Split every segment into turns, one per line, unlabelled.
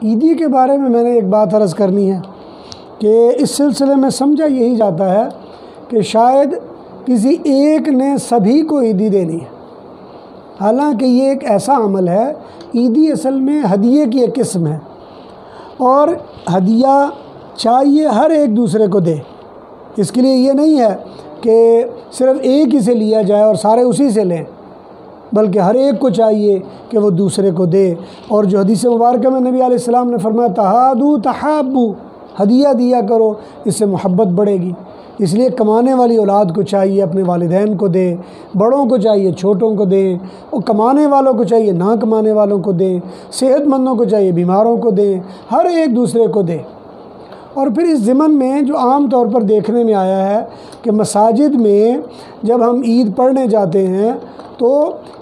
عیدی کے بارے میں نے ایک بات عرض کرنی ہے کہ اس سلسلے میں سمجھا یہی جاتا ہے کہ شاید کسی ایک نے سبھی کو عیدی دینی ہے، حالانکہ یہ ایک ایسا عمل ہے، عیدی اصل میں ہدیے کی ایک قسم ہے، اور ہدیہ چاہیے ہر ایک دوسرے کو دے۔ اس کے لیے یہ نہیں ہے کہ صرف ایک ہی سے لیا جائے اور سارے اسی سے لیں، بلکہ ہر ایک کو چاہیے کہ وہ دوسرے کو دے۔ اور جو حدیث مبارکہ میں نبی علیہ السلام نے فرمایا تہادو تحابو، ہدیہ دیا کرو، اس سے محبت بڑھے گی۔ اس لیے کمانے والی اولاد کو چاہیے اپنے والدین کو دے، بڑوں کو چاہیے چھوٹوں کو دیں، اور کمانے والوں کو چاہیے نہ کمانے والوں کو دیں، صحت مندوں کو چاہیے بیماروں کو دیں، ہر ایک دوسرے کو دے۔ اور پھر اس ضمن میں جو عام طور پر دیکھنے میں آیا ہے کہ مساجد میں جب ہم عید پڑھنے جاتے ہیں تو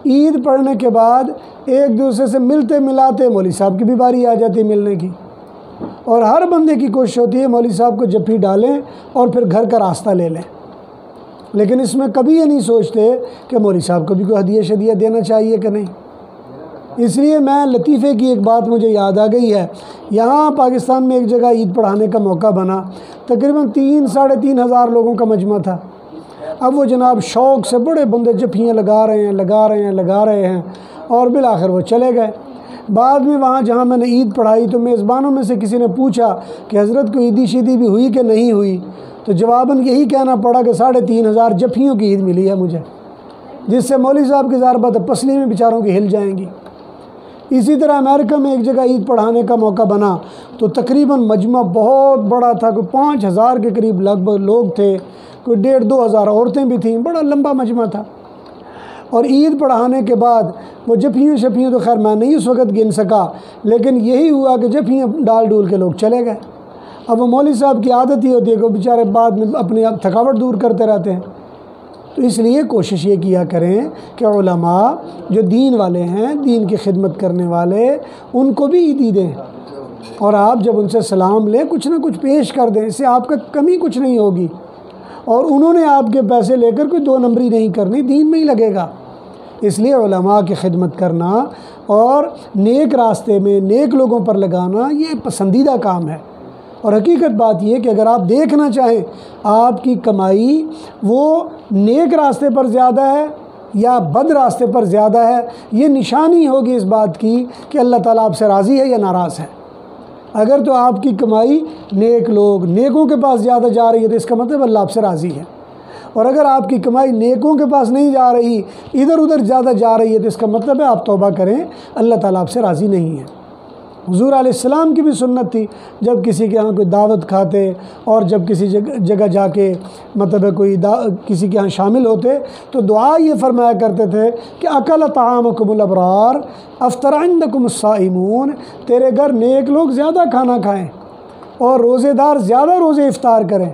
عید پڑھنے کے بعد ایک دوسرے سے ملتے ملاتے مولوی صاحب کی بھی باری آ جاتی ہے ملنے کی، اور ہر بندے کی کوشش ہوتی ہے مولوی صاحب کو جپھی ڈالیں اور پھر گھر کا راستہ لے لیں، لیکن اس میں کبھی یہ نہیں سوچتے کہ مولوی صاحب کو بھی کوئی ہدیہ شدیہ دینا چاہیے کہ نہیں۔ اس لیے میں لطیفے کی ایک بات مجھے یاد آ گئی ہے، یہاں پاکستان میں ایک جگہ عید پڑھانے کا موقع بنا، تقریباً 3-3.5 ہزار لوگوں کا مجمع تھا۔ اب وہ جناب شوق سے بڑے بندے جپھیاں لگا رہے ہیں اور بالآخر وہ چلے گئے۔ بعد میں وہاں جہاں میں نے عید پڑھائی تو میزبانوں میں سے کسی نے پوچھا کہ حضرت کو عیدی شیدی بھی ہوئی کہ نہیں ہوئی، تو جواباً یہی کہنا پڑا کہ 3.5 جپھیوں کی عید ملی ہے مجھے، جس سے مولوی صاحب کی ظاہر بات پسلی میں بیچاروں کی ہل جائیں گی۔ اسی طرح امریکہ میں ایک جگہ عید پڑھانے کا موقع بنا تو تقریباً مجمع بہت بڑا تھا، کوئی 5,000 کے قریب لگ بھگ لوگ تھے، کوئی 1,500-2 ہزار عورتیں بھی تھیں، بڑا لمبا مجمع تھا۔ اور عید پڑھانے کے بعد وہ جپھیوں تو خیر میں نہیں اس وقت گن سکا، لیکن یہی ہوا کہ جپھیاں ڈال ڈول کے لوگ چلے گئے۔ اب وہ مولوی صاحب کی عادت ہی ہوتی ہے کہ وہ بیچارے بعد میں اپنی تھکاوٹ دور کرتے رہتے ہیں۔ تو اس لیے کوشش یہ کیا کریں کہ علماء جو دین والے ہیں، دین کی خدمت کرنے والے، ان کو بھی عیدی دیں، اور آپ جب ان سے سلام لیں کچھ نہ کچھ پیش کر دیں، اس سے آپ کا کمی کچھ نہیں ہوگی، اور انہوں نے آپ کے پیسے لے کر کوئی 2 نمبری نہیں کرنی، دین میں ہی لگے گا۔ اس لیے علماء کی خدمت کرنا اور نیک راستے میں نیک لوگوں پر لگانا یہ پسندیدہ کام ہے۔ اور حقیقت بات یہ کہ اگر آپ دیکھنا چاہیں آپ کی کمائی وہ نیک راستے پر زیادہ ہے یا بد راستے پر زیادہ ہے، یہ نشانی ہوگی اس بات کی کہ اللہ تعالیٰ آپ سے راضی ہے یا ناراض ہے۔ اگر تو آپ کی کمائی نیک لوگ نیکوں کے پاس زیادہ جا رہی ہے تو اس کا مطلب اللہ آپ سے راضی ہے، اور اگر آپ کی کمائی نیکوں کے پاس نہیں جا رہی، ادھر ادھر زیادہ جا رہی ہے، تو اس کا مطلب ہے آپ توبہ کریں، اللہ تعالیٰ آپ سے راضی نہیں ہے۔ حضور علیہ السلام کی بھی سنت تھی، جب کسی کے ہاں کوئی دعوت کھاتے اور جب کسی جگہ جا کے مطلب کسی کے ہاں شامل ہوتے تو دعا یہ فرمایا کرتے تھے کہ اکل طعامکم الابرار افطر عندکم الصائمون، تیرے گھر نیک لوگ زیادہ کھانا کھائیں اور روزے دار زیادہ روزے افطار کریں،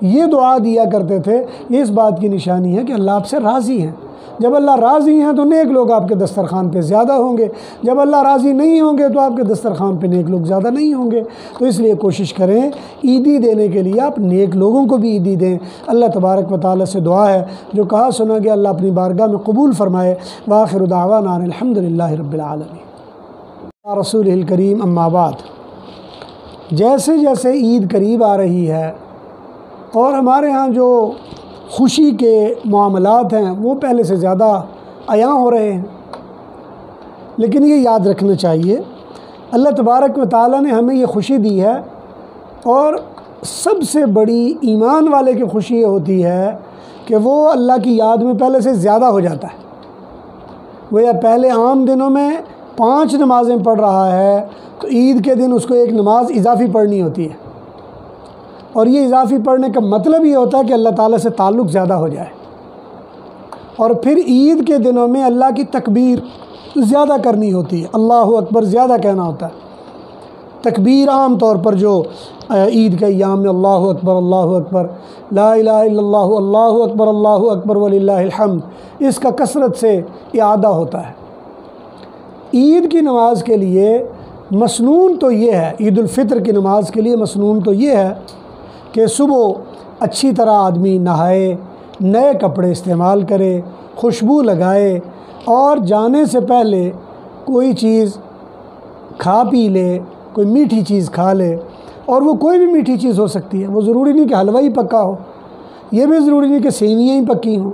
یہ دعا دیا کرتے تھے۔ یہ اس بات کی نشانی ہے کہ اللہ آپ سے راضی ہیں۔ جب اللہ راضی ہیں تو نیک لوگ آپ کے دسترخوان پہ زیادہ ہوں گے، جب اللہ راضی نہیں ہوں گے تو آپ کے دسترخوان پہ نیک لوگ زیادہ نہیں ہوں گے۔ تو اس لیے کوشش کریں عیدی دینے کے لیے آپ نیک لوگوں کو بھی عیدی دیں۔ اللہ تبارک و تعالیٰ سے دعا ہے جو کہا سنا گیا اللہ اپنی بارگاہ میں قبول فرمائے۔ وآخر دعوانا ان الحمد للہ رب العالمین۔ رسول الکریم اما بعد، جیسے جیسے عید قریب آ رہی ہے اور ہمارے ہاں جو خوشی کے معاملات ہیں وہ پہلے سے زیادہ عیاں ہو رہے ہیں، لیکن یہ یاد رکھنا چاہیے اللہ تبارک و تعالیٰ نے ہمیں یہ خوشی دی ہے، اور سب سے بڑی ایمان والے کی خوشی یہ ہوتی ہے کہ وہ اللہ کی یاد میں پہلے سے زیادہ ہو جاتا ہے۔ وہ یا پہلے عام دنوں میں 5 نمازیں پڑھ رہا ہے تو عید کے دن اس کو 1 نماز اضافی پڑھنی ہوتی ہے، اور یہ اضافی پڑھنے کا مطلب یہ ہوتا ہے کہ اللہ تعالیٰ سے تعلق زیادہ ہو جائے، اور پھر عید کے دنوں میں اللہ کی تکبیر زیادہ کرنی ہوتی ہے، اللہ اکبر زیادہ کہنا ہوتا ہے۔ تکبیر عام طور پر جو عید کے ایام میں اللہ اکبر لا الہ الا اللہ اللہ اکبر وللہ الحمد، اس کا کثرت سے اعادہ ہوتا ہے۔ عید کی نماز کے لیے مسنون تو یہ ہے، عید الفطر کی نماز کے لیے مسنون تو یہ ہے کہ صبح اچھی طرح آدمی نہائے، نئے کپڑے استعمال کرے، خوشبو لگائے، اور جانے سے پہلے کوئی چیز کھا پی لے، کوئی میٹھی چیز کھا لے، اور وہ کوئی بھی میٹھی چیز ہو سکتی ہے، وہ ضروری نہیں کہ حلوہ ہی پکا ہو، یہ بھی ضروری نہیں کہ سیویاں ہی پکی ہوں،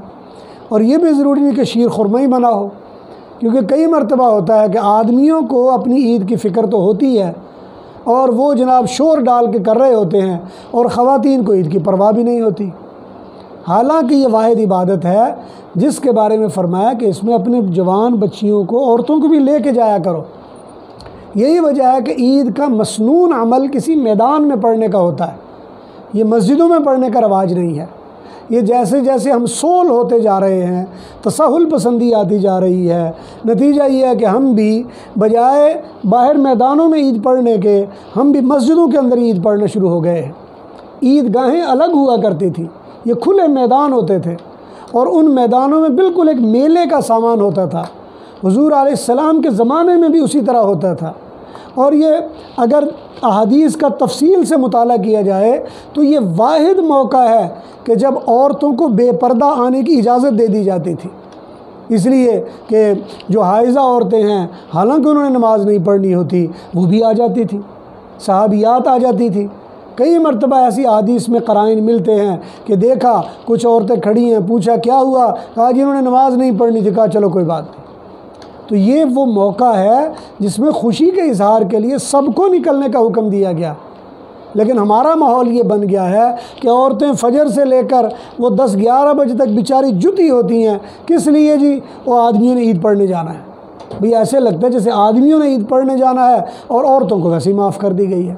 اور یہ بھی ضروری نہیں کہ شیر خرما ہی بنا ہو، کیونکہ کئی مرتبہ ہوتا ہے کہ آدمیوں کو اپنی عید کی فکر تو ہوتی ہے اور وہ جناب شور ڈال کے کر رہے ہوتے ہیں، اور خواتین کو عید کی پرواہ بھی نہیں ہوتی، حالانکہ یہ واحد عبادت ہے جس کے بارے میں فرمایا کہ اس میں اپنے جوان بچیوں کو، عورتوں کو بھی لے کے جایا کرو۔ یہی وجہ ہے کہ عید کا مسنون عمل کسی میدان میں پڑھنے کا ہوتا ہے، یہ مسجدوں میں پڑھنے کا رواج نہیں ہے۔ یہ جیسے جیسے ہم سول ہوتے جا رہے ہیں، تساہل پسندی آتی جا رہی ہے، نتیجہ یہ ہے کہ ہم بھی بجائے باہر میدانوں میں عید پڑھنے کے، ہم بھی مسجدوں کے اندر عید پڑھنا شروع ہو گئے ہیں۔ عید گاہیں الگ ہوا کرتی تھی، یہ کھلے میدان ہوتے تھے، اور ان میدانوں میں بالکل ایک میلے کا سامان ہوتا تھا۔ حضور علیہ السلام کے زمانے میں بھی اسی طرح ہوتا تھا، اور یہ اگر احادیث کا تفصیل سے مطالعہ کیا جائے تو یہ واحد موقع ہے کہ جب عورتوں کو بے پردہ آنے کی اجازت دے دی جاتی تھی، اس لیے کہ جو حائضہ عورتیں ہیں حالانکہ انہوں نے نماز نہیں پڑھنی ہوتی، وہ بھی آ جاتی تھی، صحابیات آ جاتی تھی۔ کئی مرتبہ ایسی احادیث میں قرائن ملتے ہیں کہ دیکھا کچھ عورتیں کھڑی ہیں، پوچھا کیا ہوا، کہا جی انہوں نے نماز نہیں پڑھنی تھی، کہا چلو کوئی بات نہیں۔ تو یہ وہ موقع ہے جس میں خوشی کے اظہار کے لیے سب کو نکلنے کا حکم دیا گیا، لیکن ہمارا ماحول یہ بن گیا ہے کہ عورتیں فجر سے لے کر وہ 10-11 بجے تک بیچاری جتی ہوتی ہیں، کس لیے جی؟ وہ آدمیوں نے عید پڑھنے جانا ہے۔ بھئی ایسے لگتا ہے جیسے آدمیوں نے عید پڑھنے جانا ہے اور عورتوں کو ویسے ہی معاف کر دی گئی ہے۔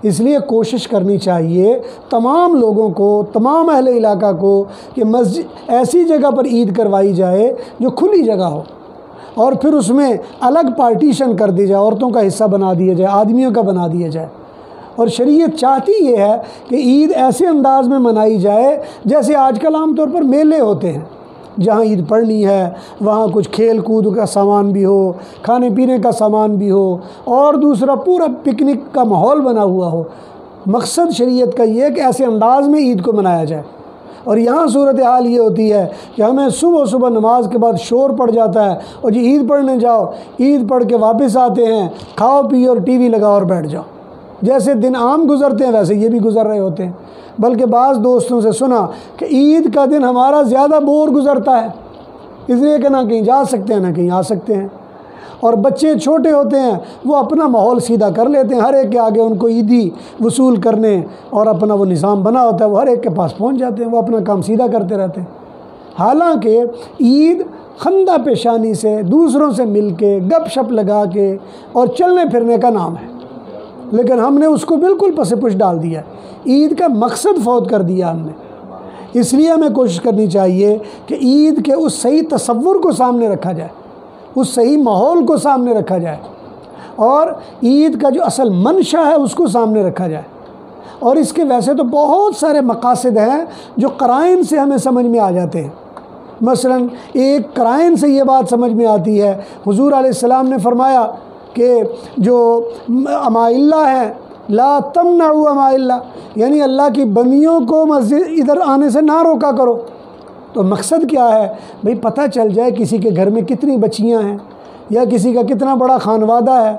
اس لیے کوشش کرنی چاہیے تمام لوگوں کو، تمام اہل علاقہ کو، کہ مسجد ایسی جگہ پر عید کروائی جائے جو کھلی جگہ ہو، اور پھر اس میں الگ پارٹیشن کر دی جائے، عورتوں کا حصہ بنا دیا جائے، آدمیوں کا بنا دیا جائے۔ اور شریعت چاہتی یہ ہے کہ عید ایسے انداز میں منائی جائے جیسے آج کل عام طور پر میلے ہوتے ہیں، جہاں عید پڑھنی ہے وہاں کچھ کھیل کود کا سامان بھی ہو، کھانے پینے کا سامان بھی ہو، اور دوسرا پورا پکنک کا ماحول بنا ہوا ہو۔ مقصد شریعت کا یہ ہے کہ ایسے انداز میں عید کو منایا جائے۔ اور یہاں صورتحال یہ ہوتی ہے کہ ہمیں صبح صبح نماز کے بعد شور پڑ جاتا ہے، اور جی عید پڑھنے جاؤ، عید پڑھ کے واپس آتے ہیں، کھاؤ پیو اور ٹی وی لگاؤ اور بیٹھ جاؤ۔ جیسے دن عام گزرتے ہیں ویسے یہ بھی گزر رہے ہوتے ہیں۔ بلکہ بعض دوستوں سے سنا کہ عید کا دن ہمارا زیادہ بور گزرتا ہے، اس لیے کہ نہ کہیں جا سکتے ہیں نہ کہیں آ سکتے ہیں، اور بچے چھوٹے ہوتے ہیں وہ اپنا ماحول سیدھا کر لیتے ہیں، ہر ایک کے آگے ان کو عیدی وصول کرنے اور اپنا وہ نظام بنا ہوتا ہے، وہ ہر ایک کے پاس پہنچ جاتے ہیں، وہ اپنا کام سیدھا کرتے رہتے ہیں۔ حالانکہ عید خندہ پیشانی سے، دوسروں سے مل کے، گپ شپ لگا کے اور چلنے پھرنے کا نام ہے، لیکن ہم نے اس کو بالکل پس پش ڈال دیا، عید کا مقصد فوت کر دیا ہم نے۔ اس لیے ہمیں کوشش کرنی چاہیے کہ عید کے اس صحیح تصور کو سامنے رکھا جائے، اس صحیح ماحول کو سامنے رکھا جائے، اور عید کا جو اصل منشا ہے اس کو سامنے رکھا جائے۔ اور اس کے ویسے تو بہت سارے مقاصد ہیں جو قرائن سے ہمیں سمجھ میں آ جاتے ہیں۔ مثلا ایک قرائن سے یہ بات سمجھ میں آتی ہے، حضور علیہ السلام نے فرمایا کہ جو اماء اللہ ہیں، لا تمنعوا اماء اللہ، یعنی اللہ کی بندیوں کو مسجد ادھر آنے سے نہ روکا کرو۔ تو مقصد کیا ہے؟ بھئی پتہ چل جائے کسی کے گھر میں کتنی بچیاں ہیں یا کسی کا کتنا بڑا خانوادہ ہے۔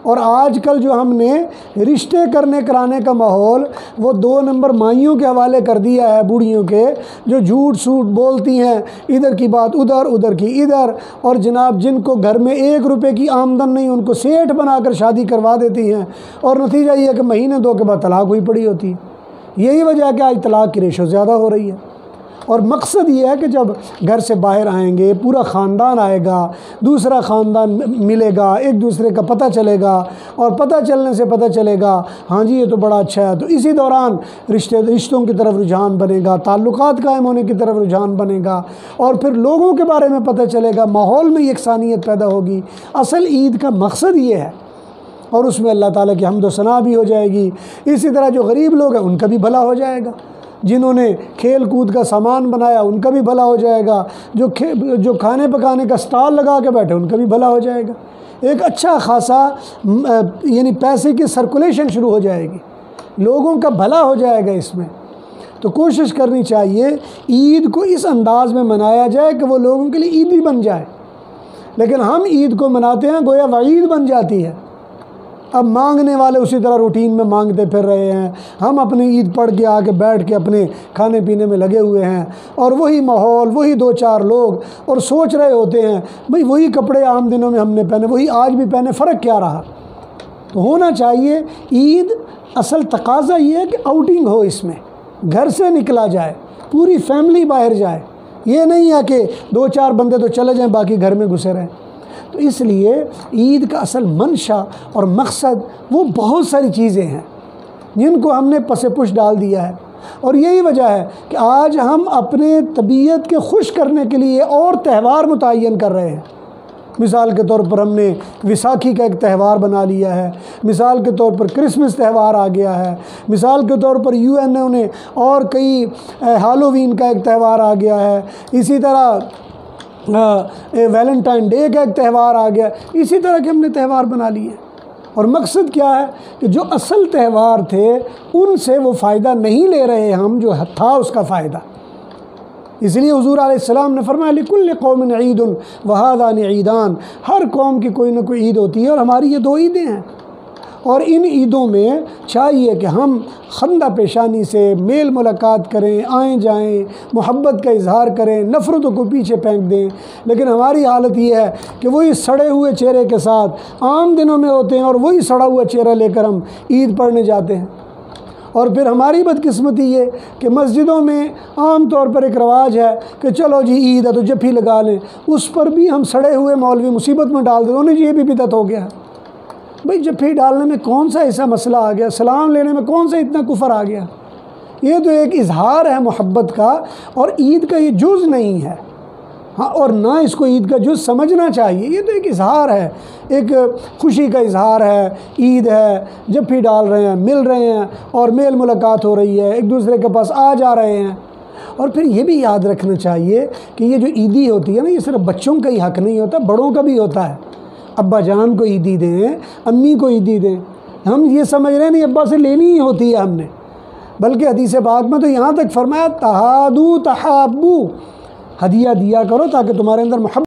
اور آج کل جو ہم نے رشتے کرنے کرانے کا ماحول وہ 2 نمبر مائیوں کے حوالے کر دیا ہے، بوڑھیوں کے، جو جھوٹ سوٹ بولتی ہیں، ادھر کی بات ادھر، ادھر کی ادھر، اور جناب جن کو گھر میں 1 روپے کی آمدن نہیں ان کو سیٹھ بنا کر شادی کروا دیتی ہیں، اور نتیجہ یہ ہے کہ مہینے 2 کے بعد طلاق ہوئی پڑی ہوتی ہے۔ یہی وجہ ہے کہ آج طلاق کی ریشو زیادہ ہو رہی ہے۔ اور مقصد یہ ہے کہ جب گھر سے باہر آئیں گے، پورا خاندان آئے گا، دوسرا خاندان ملے گا، ایک دوسرے کا پتہ چلے گا، اور پتہ چلنے سے پتہ چلے گا ہاں جی یہ تو بڑا اچھا ہے، تو اسی دوران رشتوں کی طرف رجحان بنے گا، تعلقات قائم ہونے کی طرف رجحان بنے گا، اور پھر لوگوں کے بارے میں پتہ چلے گا، ماحول میں یکسانیت پیدا ہوگی۔ اصل عید کا مقصد یہ ہے، اور اس میں اللہ تعالیٰ کی حمد و ثنا بھی ہو جائے گی۔ اسی طرح جو غریب لوگ ہیں ان کا بھی بھلا ہو جائے گا، جنہوں نے کھیل کود کا سامان بنایا ان کا بھی بھلا ہو جائے گا، جو کھانے پکانے کا سٹال لگا کے بیٹھے ان کا بھی بھلا ہو جائے گا۔ ایک اچھا خاصا یعنی پیسے کی سرکولیشن شروع ہو جائے گی، لوگوں کا بھلا ہو جائے گا اس میں۔ تو کوشش کرنی چاہیے عید کو اس انداز میں منایا جائے کہ وہ لوگوں کے لیے عیدی بن جائے، لیکن ہم عید کو مناتے ہیں گویا وعید بن جاتی ہے اب مانگنے والے اسی طرح روٹین میں مانگتے پھر رہے ہیں، ہم اپنی عید پڑھ کے آ کے بیٹھ کے اپنے کھانے پینے میں لگے ہوئے ہیں، اور وہی ماحول، وہی دو چار لوگ، اور سوچ رہے ہوتے ہیں بھئی وہی کپڑے عام دنوں میں ہم نے پہنے، وہی آج بھی پہنے، فرق کیا رہا؟ تو ہونا چاہیے عید اصل تقاضا یہ ہے کہ آؤٹنگ ہو، اس میں گھر سے نکلا جائے، پوری فیملی باہر جائے، یہ نہیں ہے کہ دو چار بندے تو چلے جائیں باقی گھر میں گھسے رہیں۔ تو اس لیے عید کا اصل منشا اور مقصد وہ بہت ساری چیزیں ہیں جن کو ہم نے پس پش ڈال دیا ہے، اور یہی وجہ ہے کہ آج ہم اپنے طبیعت کے خوش کرنے کے لیے اور تہوار متعین کر رہے ہیں۔ مثال کے طور پر ہم نے ویساکھی کا ایک تہوار بنا لیا ہے، مثال کے طور پر کرسمس تہوار آ گیا ہے، مثال کے طور پر UN نے اور کئی ہالووین کا ایک تہوار آ گیا ہے، اسی طرح ویلنٹائن ڈے کا ایک تہوار آ گیا، اسی طرح کے ہم نے تہوار بنا لیے۔ اور مقصد کیا ہے کہ جو اصل تہوار تھے ان سے وہ فائدہ نہیں لے رہے ہم، جو تھا اس کا فائدہ۔ اس لیے حضور علیہ السلام نے فرمایا لِكُلِّ قَوْمٍ عِيدٌ وَهَذَانِ عِيدَانِ، ہر قوم کی کوئی نہ کوئی عید ہوتی ہے، اور ہماری یہ دو عیدیں ہیں۔ اور ان عیدوں میں چاہیے کہ ہم خندہ پیشانی سے میل ملاقات کریں، آئیں جائیں، محبت کا اظہار کریں، نفرتوں کو پیچھے پھینک دیں۔ لیکن ہماری حالت یہ ہے کہ وہی سڑے ہوئے چہرے کے ساتھ عام دنوں میں ہوتے ہیں، اور وہی سڑا ہوا چہرہ لے کر ہم عید پڑھنے جاتے ہیں۔ اور پھر ہماری بدقسمتی یہ کہ مسجدوں میں عام طور پر ایک رواج ہے کہ چلو جی عید ہے تو جفی لگا لیں، اس پر بھی ہم سڑے ہوئے مولوی مصیبت میں ڈال دیتے، انہیں یہ بھی بدعت ہو گیا۔ بھئی جفی ڈالنے میں کون سا ایسا مسئلہ آ گیا؟ سلام لینے میں کون سا اتنا کفر آ گیا؟ یہ تو ایک اظہار ہے محبت کا، اور عید کا یہ جز نہیں ہے، ہاں، اور نہ اس کو عید کا جز سمجھنا چاہیے۔ یہ تو ایک اظہار ہے، ایک خوشی کا اظہار ہے، عید ہے، جفی ڈال رہے ہیں، مل رہے ہیں، اور میل ملاقات ہو رہی ہے، ایک دوسرے کے پاس آ جا رہے ہیں۔ اور پھر یہ بھی یاد رکھنا چاہیے کہ یہ جو عیدی ہوتی ہے نا، یہ صرف بچوں کا ہی حق نہیں ہوتا، بڑوں کا بھی ہوتا ہے۔ ابا جان کو عیدی دیں، امی کو عیدی دیں۔ ہم یہ سمجھ رہے ہیں نہیں ابا سے لینی ہی ہوتی ہے ہم نے، بلکہ حدیث پاک میں تو یہاں تک فرمایا تہادو تحابو، ہدیہ دیا کرو تاکہ تمہارے اندر محبت